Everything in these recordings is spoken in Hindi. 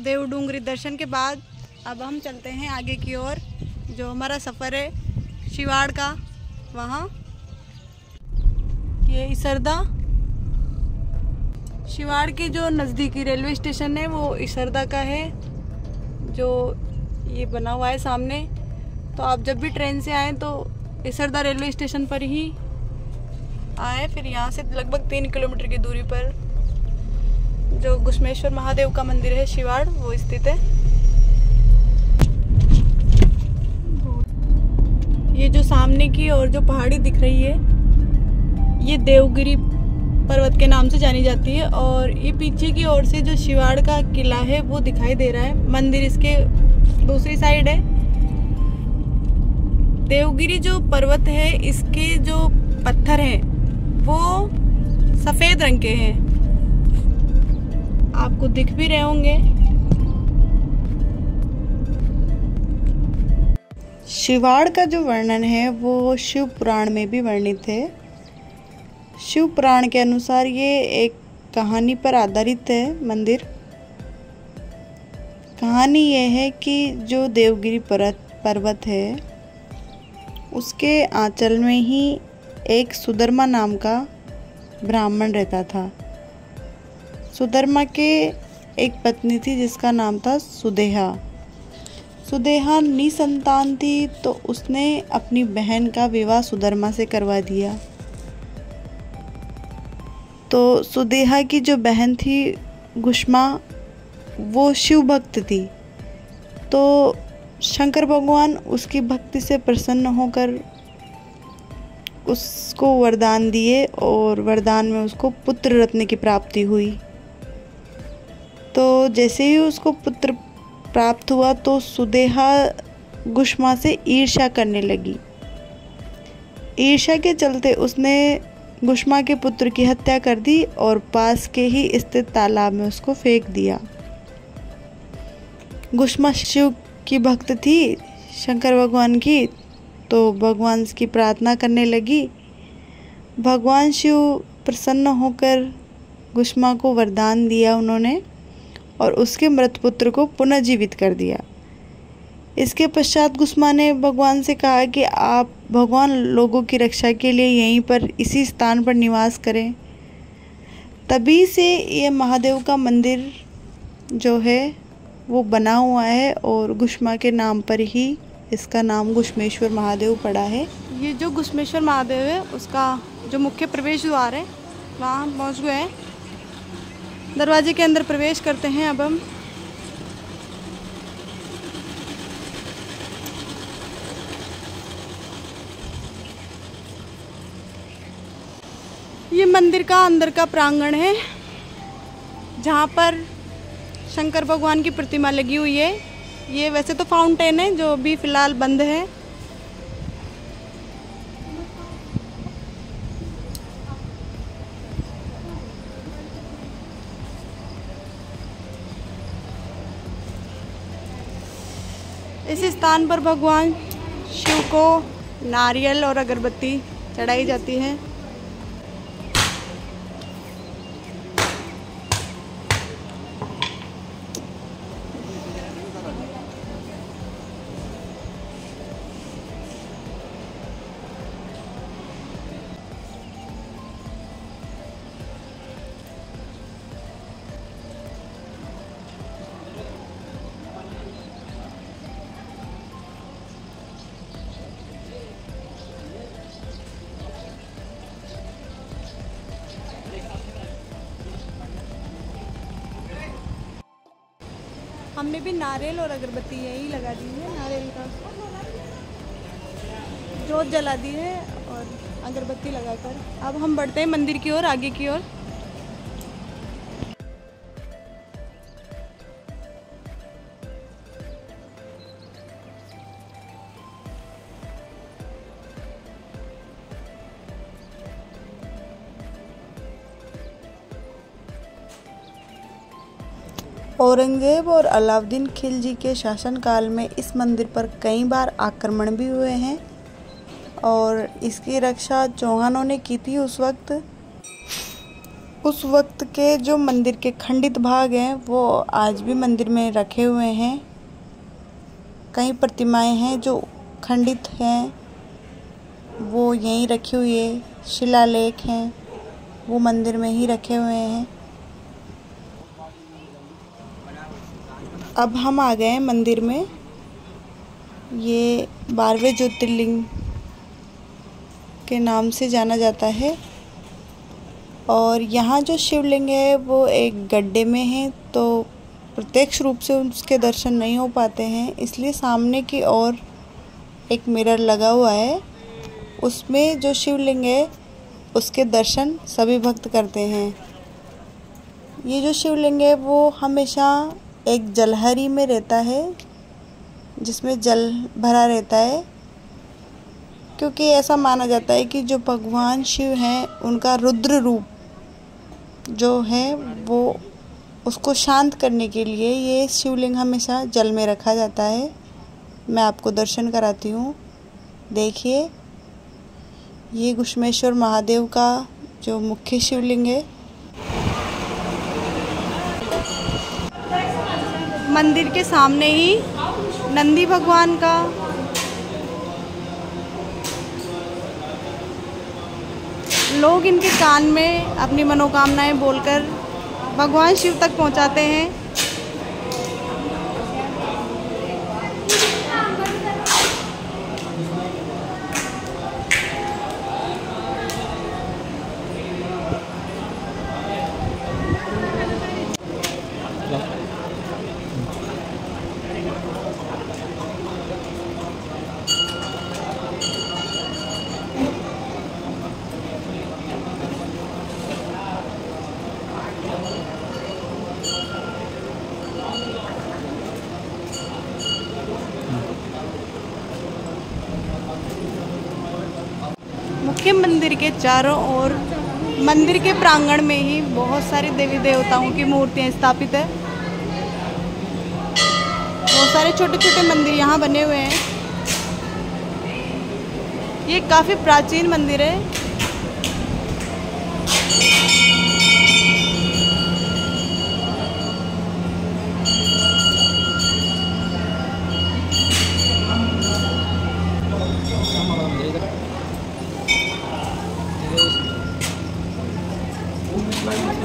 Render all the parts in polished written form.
देवडूंगरी दर्शन के बाद अब हम चलते हैं आगे की ओर, जो हमारा सफ़र है शिवाड़ का। वहाँ ये इसरदा, शिवाड़ के जो नज़दीकी रेलवे स्टेशन है वो इसरदा का है, जो ये बना हुआ है सामने। तो आप जब भी ट्रेन से आएँ तो इसरदा रेलवे स्टेशन पर ही आए। फिर यहाँ से लगभग 3 किलोमीटर की दूरी पर जो घुश्मेश्वर महादेव का मंदिर है शिवाड़, वो स्थित है। ये जो सामने की और जो पहाड़ी दिख रही है ये देवगिरी पर्वत के नाम से जानी जाती है, और ये पीछे की ओर से जो शिवाड़ का किला है वो दिखाई दे रहा है। मंदिर इसके दूसरी साइड है। देवगिरी जो पर्वत है इसके जो पत्थर हैं वो सफ़ेद रंग के हैं, आपको दिख भी रहे होंगे। शिवाड़ का जो वर्णन है वो शिव पुराण में भी वर्णित है। शिव पुराण के अनुसार ये एक कहानी पर आधारित है मंदिर। कहानी ये है कि जो देवगिरी पर्वत है उसके आंचल में ही एक सुधर्मा नाम का ब्राह्मण रहता था। सुधर्मा के एक पत्नी थी जिसका नाम था सुदेहा। सुदेहा निसंतान थी, तो उसने अपनी बहन का विवाह सुधर्मा से करवा दिया। तो सुदेहा की जो बहन थी घुश्मा, वो शिव भक्त थी। तो शंकर भगवान उसकी भक्ति से प्रसन्न होकर उसको वरदान दिए, और वरदान में उसको पुत्र रत्न की प्राप्ति हुई। तो जैसे ही उसको पुत्र प्राप्त हुआ तो सुदेहा घुश्मा से ईर्ष्या करने लगी। ईर्ष्या के चलते उसने घुश्मा के पुत्र की हत्या कर दी और पास के ही स्थित तालाब में उसको फेंक दिया। घुश्मा शिव की भक्त थी, शंकर भगवान की, तो भगवान की प्रार्थना करने लगी। भगवान शिव प्रसन्न होकर घुश्मा को वरदान दिया उन्होंने, और उसके मृत पुत्र को पुनर्जीवित कर दिया। इसके पश्चात घुश्मा ने भगवान से कहा कि आप भगवान लोगों की रक्षा के लिए यहीं पर इसी स्थान पर निवास करें। तभी से ये महादेव का मंदिर जो है वो बना हुआ है, और घुश्मा के नाम पर ही इसका नाम घुश्मेश्वर महादेव पड़ा है। ये जो घुश्मेश्वर महादेव है उसका जो मुख्य प्रवेश द्वार है वहाँ हम पहुँच गए हैं। दरवाजे के अंदर प्रवेश करते हैं अब हम। ये मंदिर का अंदर का प्रांगण है जहाँ पर शंकर भगवान की प्रतिमा लगी हुई है। ये वैसे तो फाउंटेन है जो अभी फ़िलहाल बंद है। इस स्थान पर भगवान शिव को नारियल और अगरबत्ती चढ़ाई जाती है। हमने भी नारियल और अगरबत्ती यही लगा दी है। नारियल का जोत जला दी है और अगरबत्ती लगाकर अब हम बढ़ते हैं मंदिर की ओर, आगे की ओर। औरंगजेब और अलाउद्दीन खिलजी के शासनकाल में इस मंदिर पर कई बार आक्रमण भी हुए हैं और इसकी रक्षा चौहानों ने की थी उस वक्त। उस वक्त के जो मंदिर के खंडित भाग हैं वो आज भी मंदिर में रखे हुए हैं। कई प्रतिमाएं हैं जो खंडित हैं, वो यहीं रखी हुई है। शिलालेख हैं, वो मंदिर में ही रखे हुए हैं। अब हम आ गए हैं मंदिर में। ये 12वें ज्योतिर्लिंग के नाम से जाना जाता है और यहाँ जो शिवलिंग है वो एक गड्ढे में है, तो प्रत्यक्ष रूप से उसके दर्शन नहीं हो पाते हैं, इसलिए सामने की ओर एक मिरर लगा हुआ है। उसमें जो शिवलिंग है उसके दर्शन सभी भक्त करते हैं। ये जो शिवलिंग है वो हमेशा एक जलहरी में रहता है, जिसमें जल भरा रहता है, क्योंकि ऐसा माना जाता है कि जो भगवान शिव हैं उनका रुद्र रूप जो है वो उसको शांत करने के लिए ये शिवलिंग हमेशा जल में रखा जाता है। मैं आपको दर्शन कराती हूँ। देखिए, ये घुश्मेश्वर महादेव का जो मुख्य शिवलिंग है। मंदिर के सामने ही नंदी भगवान का लोग इनके कान में अपनी मनोकामनाएं बोलकर भगवान शिव तक पहुंचाते हैं। मुख्य मंदिर के चारों ओर मंदिर के प्रांगण में ही बहुत सारे देवी देवताओं की मूर्तियां स्थापित है। बहुत सारे छोटे छोटे मंदिर यहाँ बने हुए हैं। ये काफ़ी प्राचीन मंदिर है।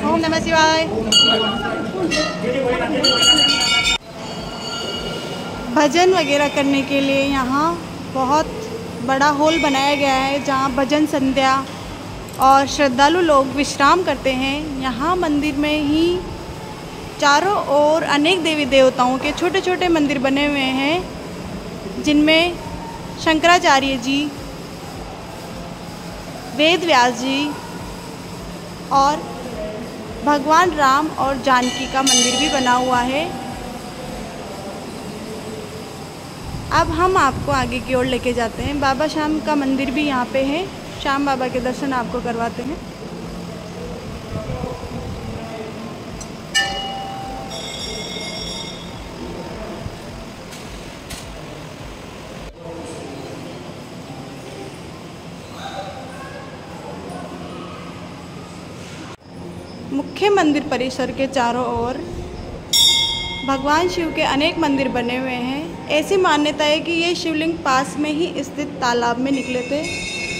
ओम नमः शिवाय। भजन वगैरह करने के लिए यहाँ बहुत बड़ा हॉल बनाया गया है, जहाँ भजन संध्या और श्रद्धालु लोग विश्राम करते हैं। यहाँ मंदिर में ही चारों ओर अनेक देवी देवताओं के छोटे छोटे मंदिर बने हुए हैं, जिनमें शंकराचार्य जी, वेद व्यास जी और भगवान राम और जानकी का मंदिर भी बना हुआ है। अब हम आपको आगे की ओर लेके जाते हैं। बाबा श्याम का मंदिर भी यहाँ पे है। श्याम बाबा के दर्शन आपको करवाते हैं। मुख्य मंदिर परिसर के चारों ओर भगवान शिव के अनेक मंदिर बने हुए हैं। ऐसी मान्यता है कि ये शिवलिंग पास में ही स्थित तालाब में निकले थे,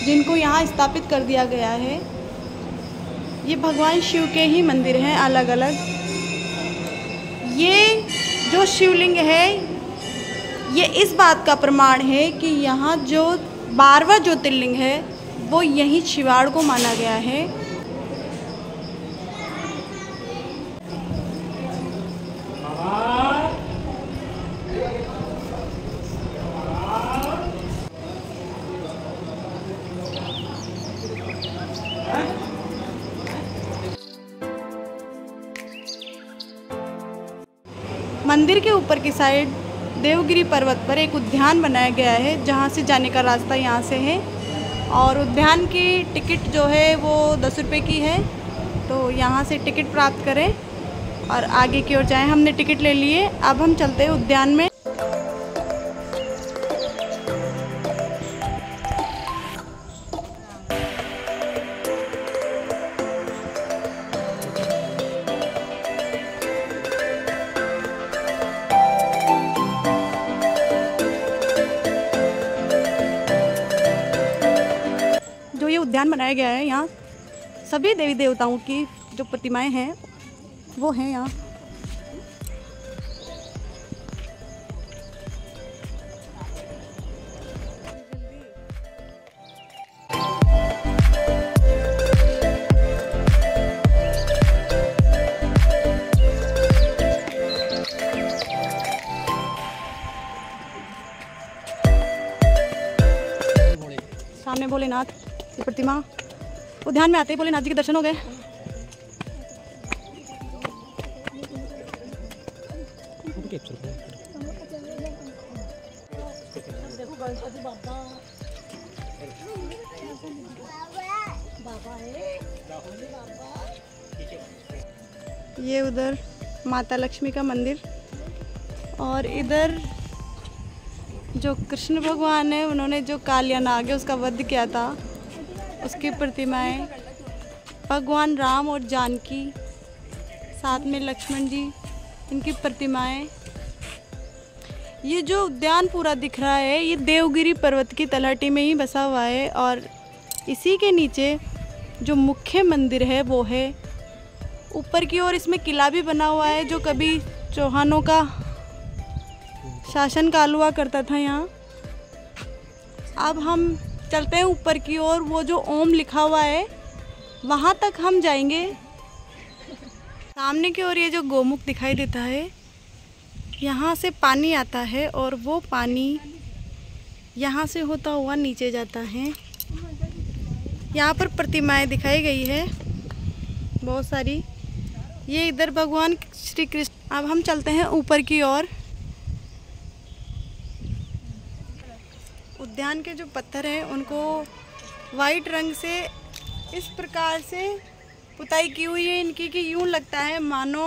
जिनको यहाँ स्थापित कर दिया गया है। ये भगवान शिव के ही मंदिर हैं अलग अलग। ये जो शिवलिंग है ये इस बात का प्रमाण है कि यहाँ जो 12वां ज्योतिर्लिंग है वो यहीं शिवाड़ को माना गया है। मंदिर के ऊपर की साइड देवगिरी पर्वत पर एक उद्यान बनाया गया है, जहाँ से जाने का रास्ता यहाँ से है। और उद्यान की टिकट जो है वो 10 रुपये की है, तो यहाँ से टिकट प्राप्त करें और आगे की ओर जाएं। हमने टिकट ले लिए, अब हम चलते हैं उद्यान में। उद्यान बनाया गया है। यहाँ सभी देवी देवताओं की जो प्रतिमाएं हैं वो हैं यहाँ। सामने भोलेनाथ की प्रतिमा, उद्यान में आते ही भोलेनाथ जी के दर्शन हो गए। ये उधर माता लक्ष्मी का मंदिर, और इधर जो कृष्ण भगवान है, उन्होंने जो कालिया नाग है उसका वध किया था, उसकी प्रतिमाएं। भगवान राम और जानकी, साथ में लक्ष्मण जी, इनकी प्रतिमाएं। ये जो उद्यान पूरा दिख रहा है ये देवगिरी पर्वत की तलहटी में ही बसा हुआ है, और इसी के नीचे जो मुख्य मंदिर है वो है। ऊपर की ओर इसमें किला भी बना हुआ है, जो कभी चौहानों का शासन काल हुआ करता था यहाँ। अब हम चलते हैं ऊपर की ओर, वो जो ओम लिखा हुआ है वहाँ तक हम जाएंगे। सामने की ओर ये जो गोमुख दिखाई देता है, यहाँ से पानी आता है और वो पानी यहाँ से होता हुआ नीचे जाता है। यहाँ पर प्रतिमाएं दिखाई गई है बहुत सारी। ये इधर भगवान श्री कृष्ण। अब हम चलते हैं ऊपर की ओर। उद्यान के जो पत्थर हैं उनको वाइट रंग से इस प्रकार से पुताई की हुई है इनकी कि यूं लगता है मानो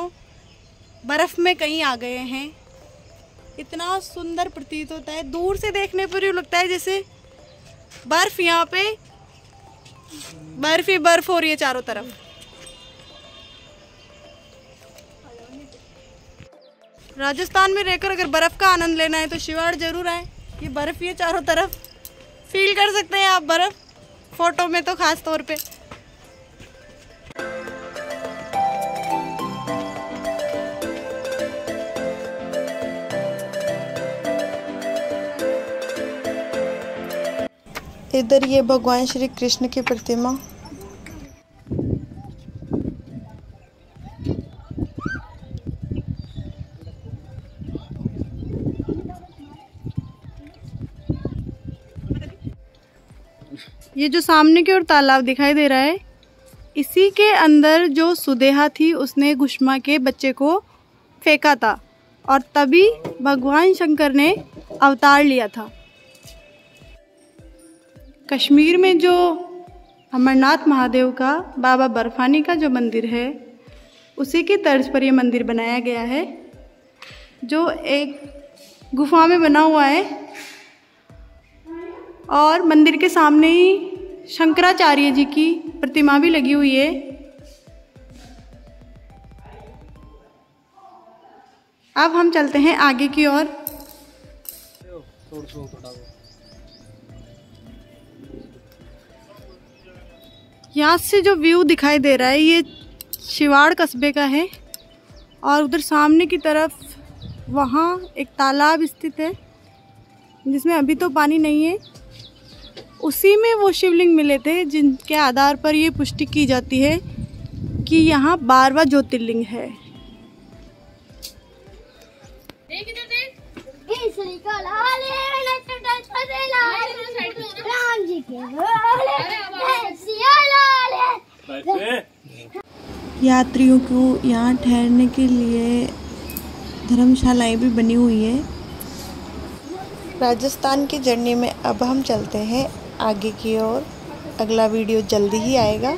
बर्फ़ में कहीं आ गए हैं। इतना सुंदर प्रतीत होता है, दूर से देखने पर यूँ लगता है जैसे बर्फ़, यहाँ पे बर्फ़ ही बर्फ़ हो रही है चारों तरफ। राजस्थान में रहकर अगर बर्फ़ का आनंद लेना है तो शिवाड़ जरूर आए। ये बर्फ़ ही है चारों तरफ, फील कर सकते हैं आप बर्फ़, फोटो में तो खास तौर पे। इधर ये भगवान श्री कृष्ण की प्रतिमा। ये जो सामने की ओर तालाब दिखाई दे रहा है, इसी के अंदर जो सुदेहा थी उसने घुष्मा के बच्चे को फेंका था, और तभी भगवान शंकर ने अवतार लिया था। कश्मीर में जो अमरनाथ महादेव का, बाबा बर्फानी का जो मंदिर है, उसी की तर्ज पर यह मंदिर बनाया गया है, जो एक गुफा में बना हुआ है। और मंदिर के सामने ही शंकराचार्य जी की प्रतिमा भी लगी हुई है। अब हम चलते हैं आगे की ओर। यहाँ से जो व्यू दिखाई दे रहा है ये शिवाड़ कस्बे का है, और उधर सामने की तरफ वहाँ एक तालाब स्थित है जिसमें अभी तो पानी नहीं है। उसी में वो शिवलिंग मिले थे जिनके आधार पर ये पुष्टि की जाती है कि यहाँ 12वां ज्योतिर्लिंग है। यात्रियों को यहाँ ठहरने के लिए धर्मशालाएं भी बनी हुई है। राजस्थान की जर्नी में अब हम चलते हैं आगे की ओर। अगला वीडियो जल्दी ही आएगा।